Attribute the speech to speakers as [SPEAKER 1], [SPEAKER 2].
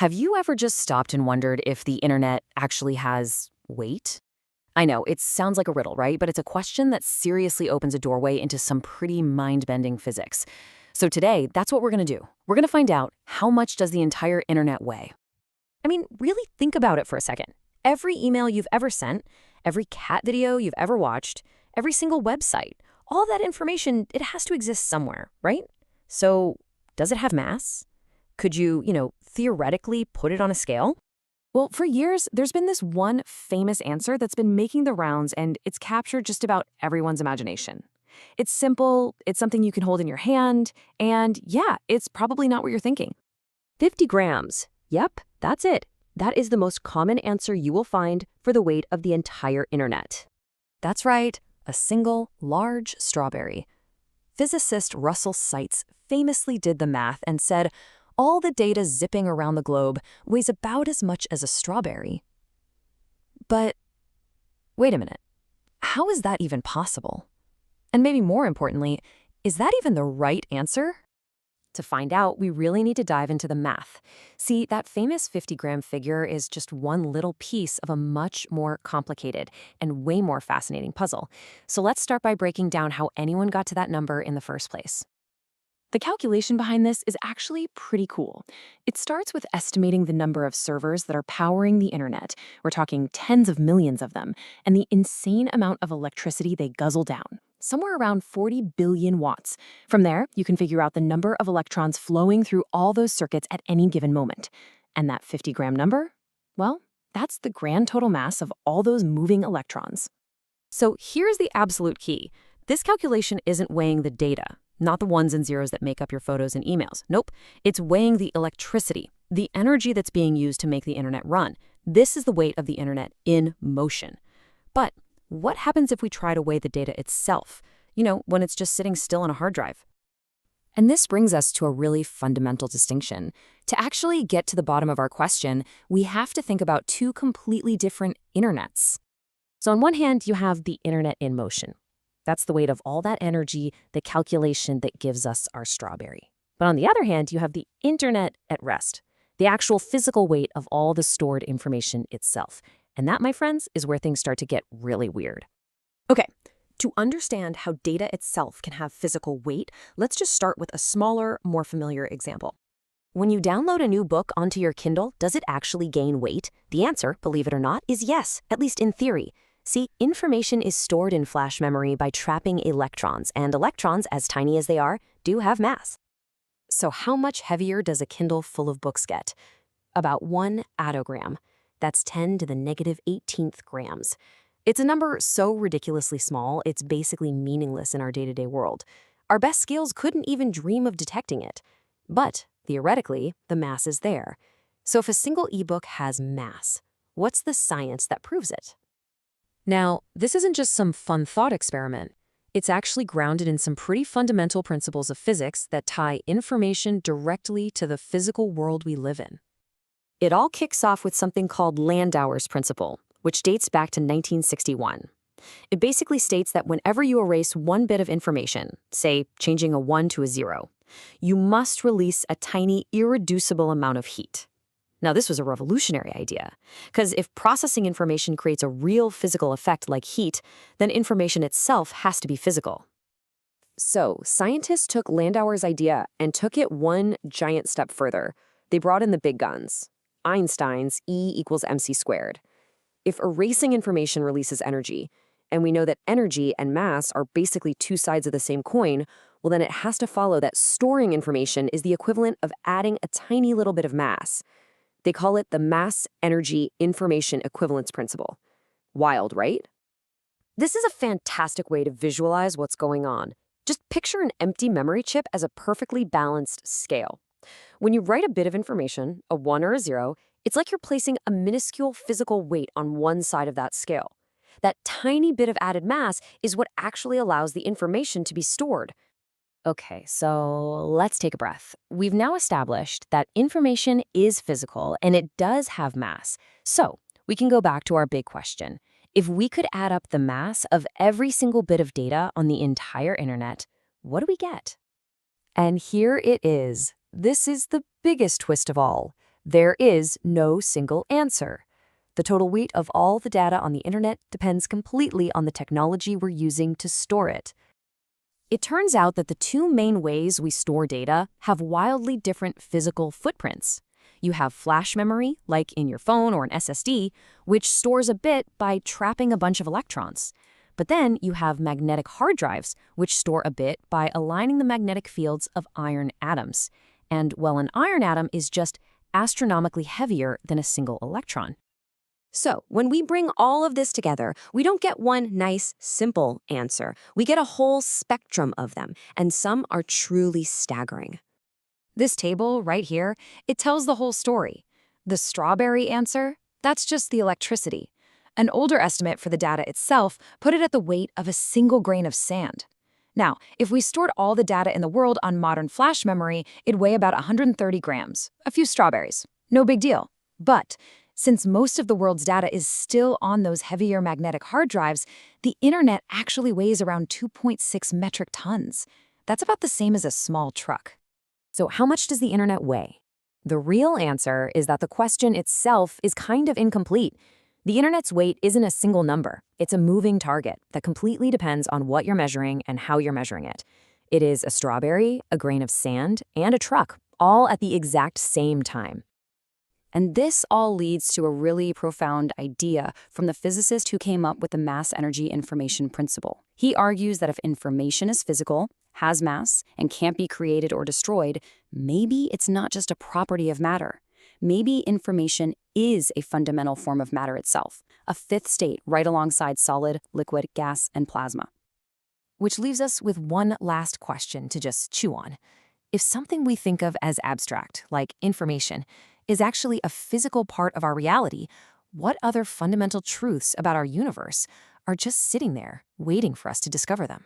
[SPEAKER 1] Have you ever just stopped and wondered if the internet actually has weight? I know, it sounds like a riddle, right? But it's a question that seriously opens a doorway into some pretty mind-bending physics. So today, that's what we're going to do. We're going to find out, how much does the entire internet weigh? I mean, really think about it for a second. Every email you've ever sent, every cat video you've ever watched, every single website, all that information, it has to exist somewhere, right? So, does it have mass? Could you, theoretically put it on a scale? Well, for years, there's been this one famous answer that's been making the rounds, and it's captured just about everyone's imagination. It's simple, it's something you can hold in your hand, and yeah, it's probably not what you're thinking.
[SPEAKER 2] 50 grams. Yep, that's it. That is the most common answer you will find for the weight of the entire internet.
[SPEAKER 1] That's right, a single, large strawberry. Physicist Russell Seitz famously did the math and said, all the data zipping around the globe weighs about as much as a strawberry. But wait a minute, how is that even possible? And maybe more importantly, is that even the right answer? To find out, we really need to dive into the math. See, that famous 50-gram figure is just one little piece of a much more complicated and way more fascinating puzzle. So let's start by breaking down how anyone got to that number in the first place. The calculation behind this is actually pretty cool. It starts with estimating the number of servers that are powering the internet. We're talking tens of millions of them, and the insane amount of electricity they guzzle down, somewhere around 40 billion watts. From there, you can figure out the number of electrons flowing through all those circuits at any given moment. And that 50-gram number? Well, that's the grand total mass of all those moving electrons. So here's the absolute key. This calculation isn't weighing the data, not the ones and zeros that make up your photos and emails. Nope, it's weighing the electricity, the energy that's being used to make the internet run. This is the weight of the internet in motion. But what happens if we try to weigh the data itself? When it's just sitting still on a hard drive. And this brings us to a really fundamental distinction. To actually get to the bottom of our question, we have to think about two completely different internets. So on one hand, you have the internet in motion. That's the weight of all that energy, the calculation that gives us our strawberry. But on the other hand, you have the internet at rest, the actual physical weight of all the stored information itself. And that, my friends, is where things start to get really weird. Okay, to understand how data itself can have physical weight, let's just start with a smaller, more familiar example. When you download a new book onto your Kindle, does it actually gain weight? The answer, believe it or not, is yes, at least in theory. See, information is stored in flash memory by trapping electrons, and electrons, as tiny as they are, do have mass. So how much heavier does a Kindle full of books get? About 1 attogram. That's 10 to the negative 18th grams. It's a number so ridiculously small, it's basically meaningless in our day-to-day world. Our best scales couldn't even dream of detecting it. But, theoretically, the mass is there. So if a single ebook has mass, what's the science that proves it? Now, this isn't just some fun thought experiment. It's actually grounded in some pretty fundamental principles of physics that tie information directly to the physical world we live in. It all kicks off with something called Landauer's principle, which dates back to 1961. It basically states that whenever you erase one bit of information, say changing a 1 to a 0, you must release a tiny, irreducible amount of heat. Now, this was a revolutionary idea, because if processing information creates a real physical effect like heat, then information itself has to be physical. So, scientists took Landauer's idea and took it one giant step further. They brought in the big guns, Einstein's E equals mc squared. If erasing information releases energy, and we know that energy and mass are basically two sides of the same coin, well, then it has to follow that storing information is the equivalent of adding a tiny little bit of mass. They call it the mass-energy-information equivalence principle. Wild, right? This is a fantastic way to visualize what's going on. Just picture an empty memory chip as a perfectly balanced scale. When you write a bit of information, a 1 or a 0, it's like you're placing a minuscule physical weight on one side of that scale. That tiny bit of added mass is what actually allows the information to be stored. Okay, so let's take a breath. We've now established that information is physical and it does have mass. So we can go back to our big question. If we could add up the mass of every single bit of data on the entire internet, what do we get? And here it is. This is the biggest twist of all.
[SPEAKER 2] There is no single answer. The total weight of all the data on the internet depends completely on the technology we're using to store it. It turns out that the two main ways we store data have wildly different physical footprints. You have flash memory, like in your phone or an SSD, which stores a bit by trapping a bunch of electrons. But then you have magnetic hard drives, which store a bit by aligning the magnetic fields of iron atoms. And, well, an iron atom is just astronomically heavier than a single electron. So, when we bring all of this together, we don't get one nice, simple answer. We get a whole spectrum of them, and some are truly staggering.
[SPEAKER 1] This table right here, it tells the whole story. The strawberry answer, that's just the electricity. An older estimate for the data itself put it at the weight of a single grain of sand. Now, if we stored all the data in the world on modern flash memory, it'd weigh about 130 grams, a few strawberries. No big deal. But since most of the world's data is still on those heavier magnetic hard drives, the internet actually weighs around 2.6 metric tons. That's about the same as a small truck.
[SPEAKER 2] So how much does the internet weigh? The real answer is that the question itself is kind of incomplete. The internet's weight isn't a single number. It's a moving target that completely depends on what you're measuring and how you're measuring it. It is a strawberry, a grain of sand, and a truck, all at the exact same time. And this all leads to a really profound idea from the physicist who came up with the mass energy information principle. He argues that if information is physical, has mass, and can't be created or destroyed, maybe it's not just a property of matter. Maybe information is a fundamental form of matter itself, a fifth state right alongside solid, liquid, gas, and plasma. Which leaves us with one last question to just chew on. If something we think of as abstract, like information, is actually a physical part of our reality, what other fundamental truths about our universe are just sitting there, waiting for us to discover them?